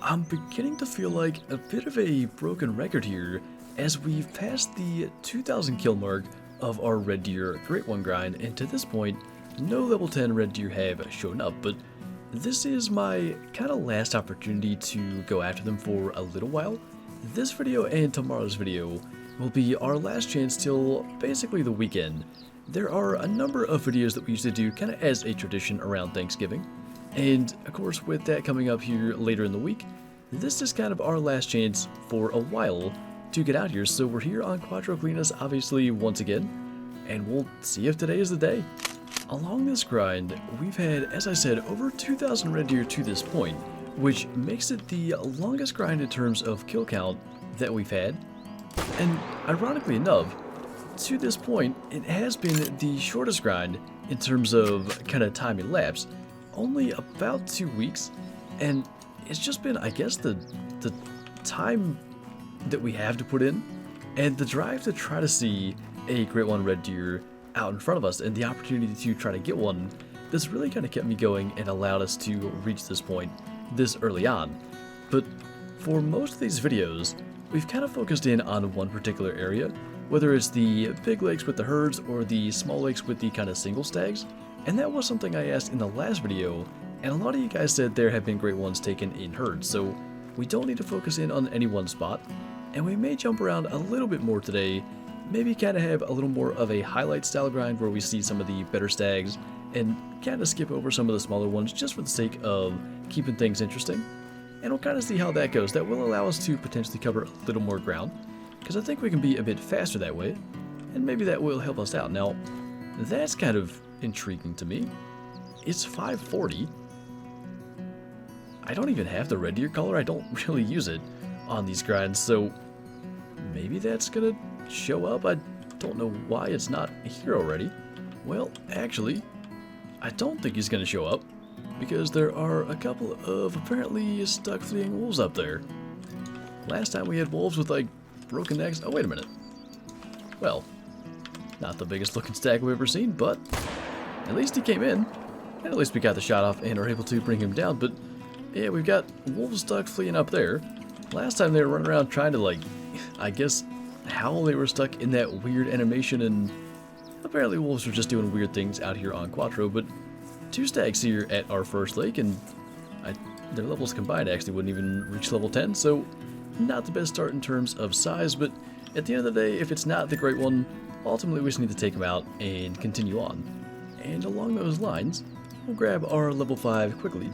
I'm beginning to feel like a bit of a broken record here as we've passed the 2000 kill mark of our Red Deer Great One grind, and to this point, no level 10 Red Deer have shown up, but this is my kind of last opportunity to go after them for a little while. This video and tomorrow's video will be our last chance till basically the weekend. There are a number of videos that we used to do kind of as a tradition around Thanksgiving. And of course, with that coming up here later in the week, this is kind of our last chance for a while to get out here. So we're here on Quattro Cleaners, obviously, once again, and we'll see if today is the day. Along this grind, we've had, as I said, over 2,000 red deer to this point, which makes it the longest grind in terms of kill count that we've had. And ironically enough, to this point, it has been the shortest grind in terms of kind of time elapsed. Only about 2 weeks, and it's just been, I guess, the time that we have to put in and the drive to try to see a Great One red deer out in front of us and the opportunity to try to get one. This really kind of kept me going and allowed us to reach this point this early on. But for most of these videos, we've kind of focused in on one particular area, whether it's the big lakes with the herds or the small lakes with the kind of single stags. And that was something I asked in the last video, and a lot of you guys said there have been great ones taken in herds, so we don't need to focus in on any one spot, and we may jump around a little bit more today, maybe kind of have a little more of a highlight style grind where we see some of the better stags, and kind of skip over some of the smaller ones just for the sake of keeping things interesting, and we'll kind of see how that goes. That will allow us to potentially cover a little more ground, because I think we can be a bit faster that way, and maybe that will help us out. Now, that's kind of intriguing to me. It's 540. I don't even have the red deer color. I don't really use it on these grinds, so maybe that's gonna show up. I don't know why it's not here already. Well, actually, I don't think he's gonna show up because there are a couple of apparently stuck fleeing wolves up there. Last time we had wolves with like broken necks. Oh, wait a minute. Well, not the biggest looking stag we've ever seen, but at least he came in, and at least we got the shot off and are able to bring him down. But yeah, we've got wolves stuck fleeing up there. Last time they were running around trying to, like, I guess, howl. They were stuck in that weird animation, and apparently wolves are just doing weird things out here on Quattro. But 2 stags here at our first lake, and their levels combined actually wouldn't even reach level 10, so not the best start in terms of size. But at the end of the day, if it's not the great one, ultimately we just need to take him out and continue on. And along those lines, we'll grab our level 5 quickly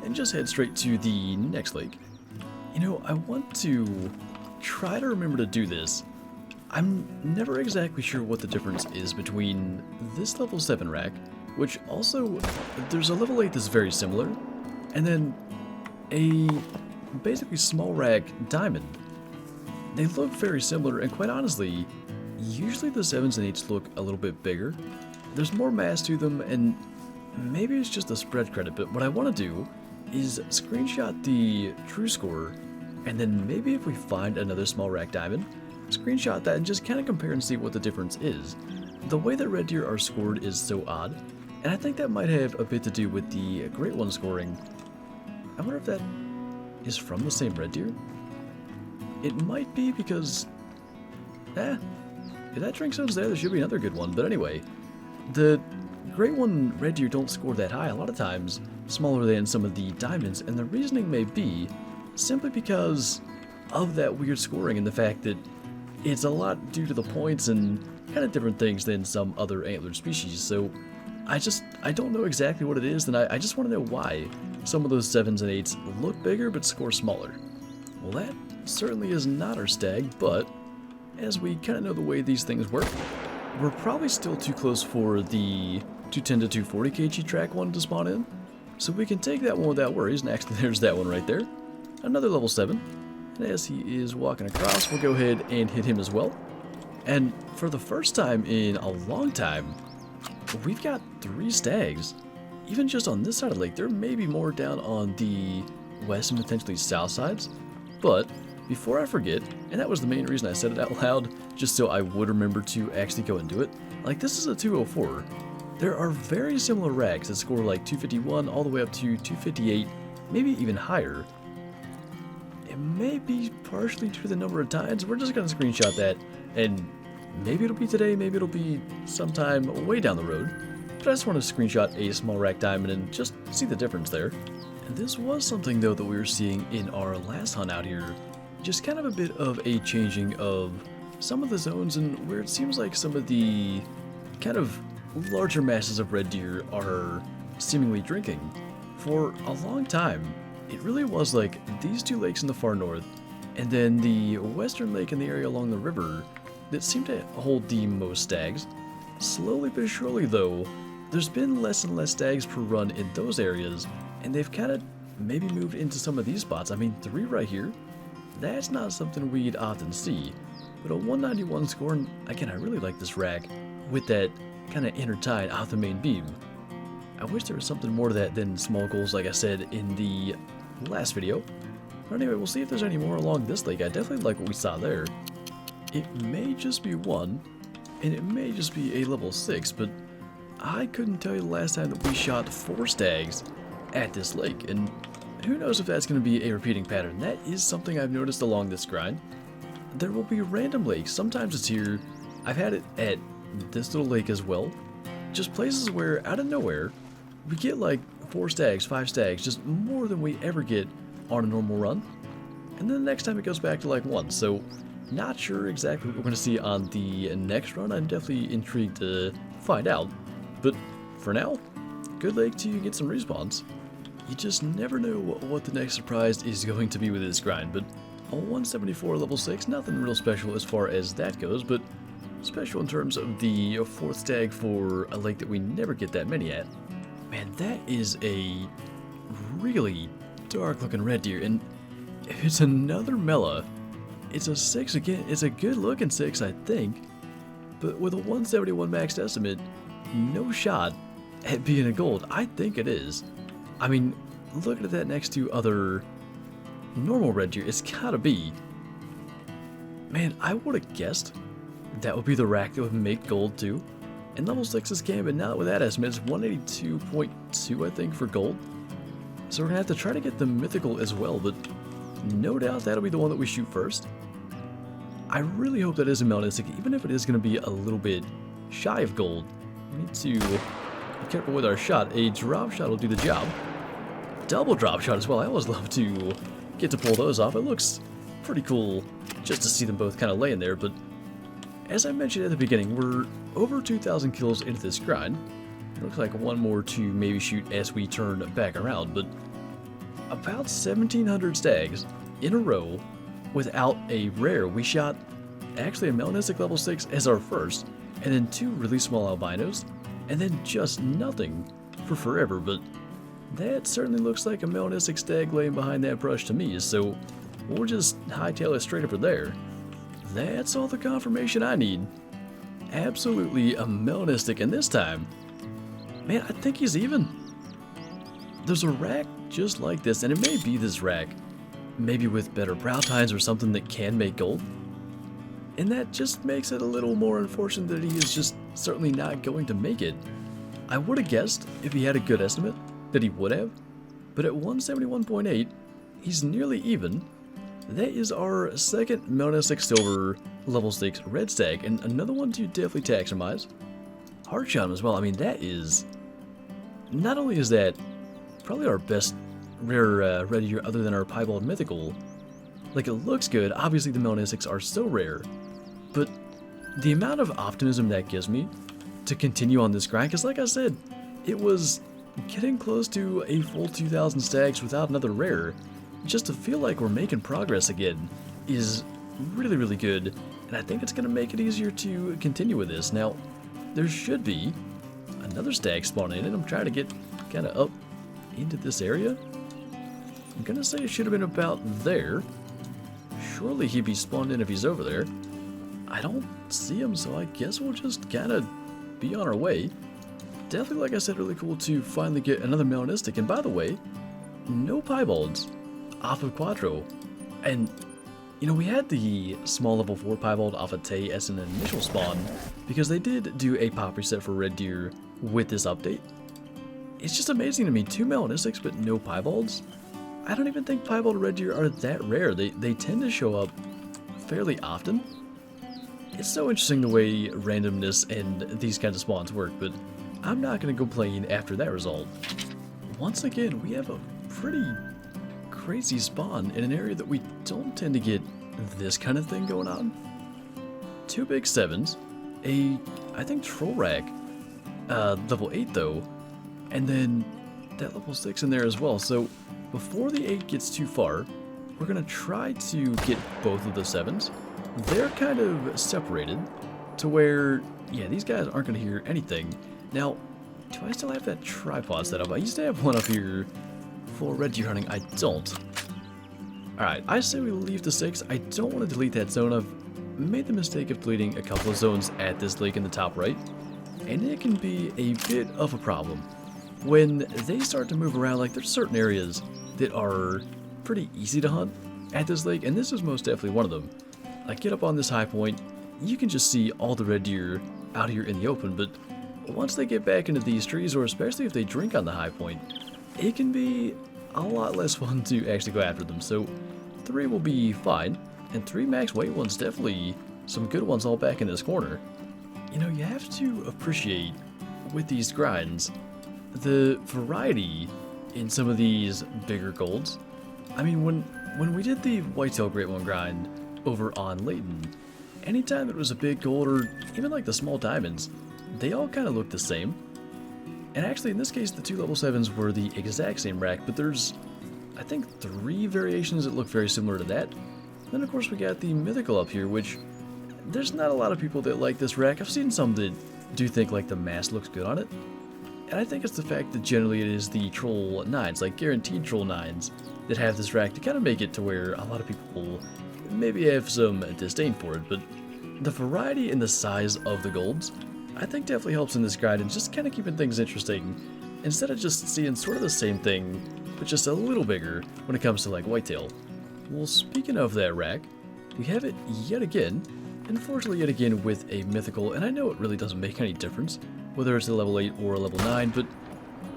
and just head straight to the next lake. You know, I want to try to remember to do this. I'm never exactly sure what the difference is between this level 7 rack, which also, there's a level 8 that's very similar, and then a basically small rack diamond. They look very similar, and quite honestly, usually the 7s and 8s look a little bit bigger. There's more mass to them, and maybe it's just a spread credit, but what I want to do is screenshot the true score, and then maybe if we find another small rack diamond, screenshot that and just kind of compare and see what the difference is. The way that red deer are scored is so odd, and I think that might have a bit to do with the great one scoring. I wonder if that is from the same red deer? It might be, because if that drink zone's there should be another good one. But anyway, the Great One red deer don't score that high, a lot of times smaller than some of the diamonds, and the reasoning may be simply because of that weird scoring and the fact that it's a lot due to the points and kind of different things than some other antlered species. So I don't know exactly what it is, and I just want to know why some of those 7s and 8s look bigger but score smaller. Well, that certainly is not our stag, but as we kind of know the way these things work, we're probably still too close for the 210 to 240 kg track one to spawn in, so we can take that one without worries. And actually, there's that one right there, another level 7, and as he is walking across, we'll go ahead and hit him as well. And for the first time in a long time, we've got 3 stags, even just on this side of the lake. There may be more down on the west and potentially south sides, but before I forget, and that was the main reason I said it out loud, just so I would remember to actually go and do it, like this is a 204. There are very similar racks that score like 251 all the way up to 258, maybe even higher. It may be partially due to the number of times. We're just going to screenshot that, and maybe it'll be today, maybe it'll be sometime way down the road. But I just want to screenshot a small rack diamond and just see the difference there. And this was something, though, that we were seeing in our last hunt out here. Just kind of a bit of a changing of some of the zones, and where it seems like some of the kind of larger masses of red deer are seemingly drinking. For a long time, it really was like these two lakes in the far north, and then the western lake in the area along the river that seemed to hold the most stags. Slowly but surely, though, there's been less and less stags per run in those areas, and they've kind of maybe moved into some of these spots. I mean, 3 right here, that's not something we'd often see. But a 191 score, and again, I really like this rack with that kind of intertied off the main beam. I wish there was something more to that than small goals, like I said in the last video. But anyway, we'll see if there's any more along this lake. I definitely like what we saw there. It may just be 1, and it may just be a level 6, but I couldn't tell you the last time that we shot 4 stags at this lake, and who knows if that's going to be a repeating pattern. That is something I've noticed along this grind. There will be random lakes. Sometimes it's here. I've had it at this little lake as well. Just places where, out of nowhere, we get like 4 stags, 5 stags, just more than we ever get on a normal run. And then the next time it goes back to like 1. So, not sure exactly what we're going to see on the next run. I'm definitely intrigued to find out. But for now, good lake to get some respawns. You just never know what the next surprise is going to be with this grind, but a 174 level 6, nothing real special as far as that goes, but special in terms of the 4th stag for a lake that we never get that many at. Man, that is a really dark looking red deer, and it's another Mela. It's a 6 again. It's a good looking 6, I think, but with a 171 maxed estimate, no shot at being a gold. I think it is. I mean, looking at that next to other normal red deer, it's gotta be. Man, I would have guessed that would be the rack that would make gold too. And level 6 can, but now with that estimate, it's 182.2, I think, for gold. So we're gonna have to try to get the mythical as well, but no doubt that'll be the one that we shoot first. I really hope that is a Melanistic, even if it is gonna be a little bit shy of gold. We need to be careful with our shot. A drop shot will do the job. Double drop shot as well. I always love to get to pull those off. It looks pretty cool just to see them both kind of laying there, but as I mentioned at the beginning, we're over 2,000 kills into this grind. It looks like one more to maybe shoot as we turn back around, but about 1,700 stags in a row without a rare. We shot actually a Melanistic level 6 as our first, and then 2 really small albinos, and then just nothing for forever, but that certainly looks like a Melanistic stag laying behind that brush to me, so we'll just hightail it straight over there. That's all the confirmation I need. Absolutely a Melanistic, and this time, man, I think he's even. There's a rack just like this, and it may be this rack, maybe with better brow tines or something that can make gold. And that just makes it a little more unfortunate that he is just certainly not going to make it. I would have guessed, if he had a good estimate, that he would have, but at 171.8, he's nearly even. That is our second Melanistic Silver level 6 red stag, and another one to definitely taxonomize. Heart shot as well. I mean, that is, not only is that probably our best rare red deer other than our piebald mythical, like it looks good. Obviously the Melanistics are so rare, but the amount of optimism that gives me to continue on this grind, because like I said, it was getting close to a full 2,000 stags without another rare. Just to feel like we're making progress again is really, really good, and I think it's going to make it easier to continue with this. Now, there should be another stag spawn in, and I'm trying to get kind of up into this area. I'm going to say it should have been about there. Surely he'd be spawned in if he's over there. I don't see him, so I guess we'll just kind of be on our way. Definitely, like I said, really cool to finally get another Melanistic, and by the way, no piebalds off of Quattro. And, you know, we had the small level 4 piebald off of Tay as an initial spawn, because they did do a pop reset for red deer with this update. It's just amazing to me, 2 Melanistics but no piebalds. I don't even think piebald red deer are that rare. They tend to show up fairly often. It's so interesting the way randomness and these kinds of spawns work, but I'm not going to complain after that result. Once again, we have a pretty crazy spawn in an area that we don't tend to get this kind of thing going on. 2 big 7s, I think troll rack, level 8 though, and then that level 6 in there as well. So before the 8 gets too far, we're going to try to get both of the 7s. They're kind of separated to where, yeah, these guys aren't going to hear anything. Now, do I still have that tripod set up? I used to have one up here for red deer hunting. I don't. Alright, I say we leave the 6. I don't want to delete that zone. I've made the mistake of deleting a couple of zones at this lake in the top right, and it can be a bit of a problem. When they start to move around, like there's certain areas that are pretty easy to hunt at this lake, and this is most definitely one of them. Like, get up on this high point, you can just see all the red deer out here in the open, but once they get back into these trees, or especially if they drink on the high point, it can be a lot less fun to actually go after them. So 3 will be fine, and 3 max weight ones, definitely some good ones all back in this corner. You know, you have to appreciate with these grinds the variety in some of these bigger golds. I mean, when we did the whitetail great one grind over on Layton, anytime it was a big gold or even like the small diamonds, they all kind of looked the same. And actually in this case the 2 level 7s were the exact same rack, but there's I think 3 variations that look very similar to that. Then of course we got the mythical up here, which there's not a lot of people that like this rack. I've seen some that do think like the mask looks good on it. And I think it's the fact that generally it is the troll 9s, like guaranteed troll 9s, that have this rack to kind of make it to where a lot of people maybe have some disdain for it. But the variety and the size of the golds, I think definitely helps in this grind and just kind of keeping things interesting, instead of just seeing sort of the same thing, but just a little bigger when it comes to like whitetail. Well, speaking of that rack, we have it yet again, unfortunately yet again with a mythical, and I know it really doesn't make any difference whether it's a level 8 or a level 9, but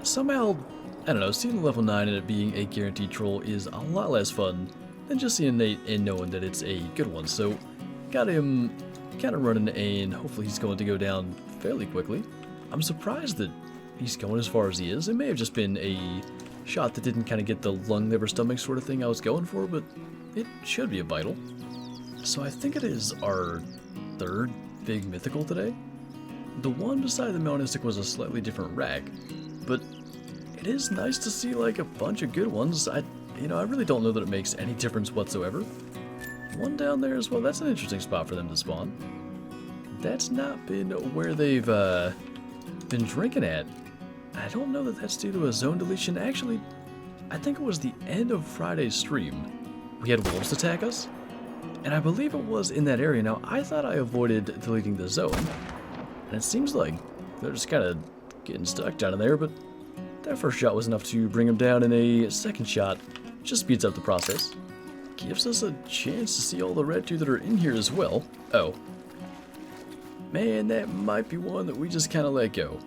somehow, I don't know, seeing the level 9 and it being a guaranteed troll is a lot less fun than just seeing it and knowing that it's a good one. So got him kind of running, and hopefully he's going to go down fairly quickly. I'm surprised that he's going as far as he is. It may have just been a shot that didn't kind of get the lung, liver, stomach sort of thing I was going for, but it should be a vital. So I think it is our 3rd big mythical today. The one beside the Melanistic was a slightly different rack, but it is nice to see like a bunch of good ones. I really don't know that it makes any difference whatsoever. One down there as well, that's an interesting spot for them to spawn. That's not been where they've been drinking at. I don't know that that's due to a zone deletion. Actually, I think it was the end of Friday's stream. We had wolves attack us, and I believe it was in that area. Now, I thought I avoided deleting the zone, and it seems like they're just kind of getting stuck down in there, but that first shot was enough to bring them down, and a second shot just speeds up the process. Gives us a chance to see all the red deer that are in here as well. Oh. Man, that might be one that we just kind of let go.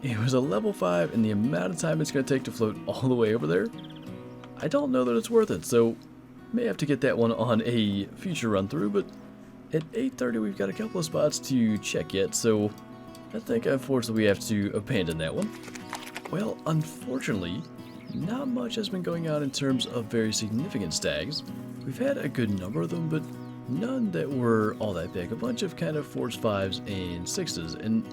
It was a level 5, and the amount of time it's going to take to float all the way over there, I don't know that it's worth it, so may have to get that one on a future run through, but at 8:30 we've got a couple of spots to check yet, so I think unfortunately we have to abandon that one. Well, unfortunately, not much has been going on in terms of very significant stags. We've had a good number of them, but none that were all that big. A bunch of kind of 4s, 5s, and 6s, and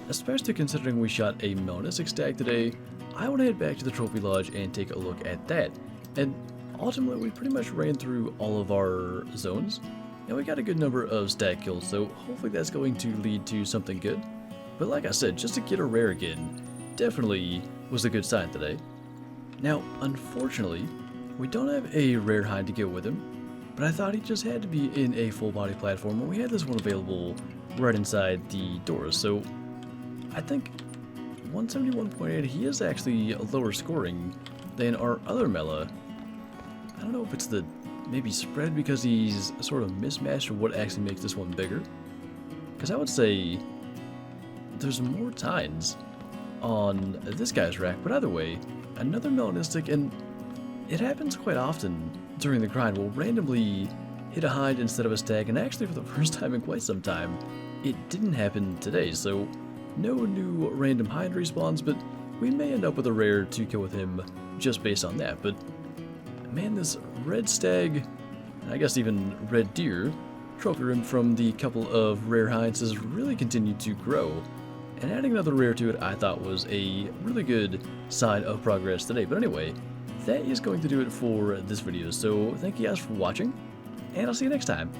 especially considering we shot a Melanistic stag today, I want to head back to the Trophy Lodge and take a look at that. And ultimately, we pretty much ran through all of our zones, and we got a good number of stag kills, so hopefully that's going to lead to something good. But like I said, just to get a rare again, definitely was a good sign today. Now, unfortunately, we don't have a rare hind to go with him, but I thought he just had to be in a full body platform, and we had this one available right inside the doors, so I think 171.8, he is actually lower scoring than our other Mela. I don't know if it's the maybe spread because he's sort of mismatched or what actually makes this one bigger, because I would say there's more tines on this guy's rack, but either way, another Melanistic, and it happens quite often during the grind. We'll randomly hit a hind instead of a stag, and actually for the first time in quite some time, it didn't happen today, so no new random hind respawns, but we may end up with a rare to kill with him just based on that. But man, this red stag, and I guess even red deer, trophy from the couple of rare hinds has really continued to grow, and adding another rare to it I thought was a really good sign of progress today. But anyway, that is going to do it for this video, so thank you guys for watching, and I'll see you next time.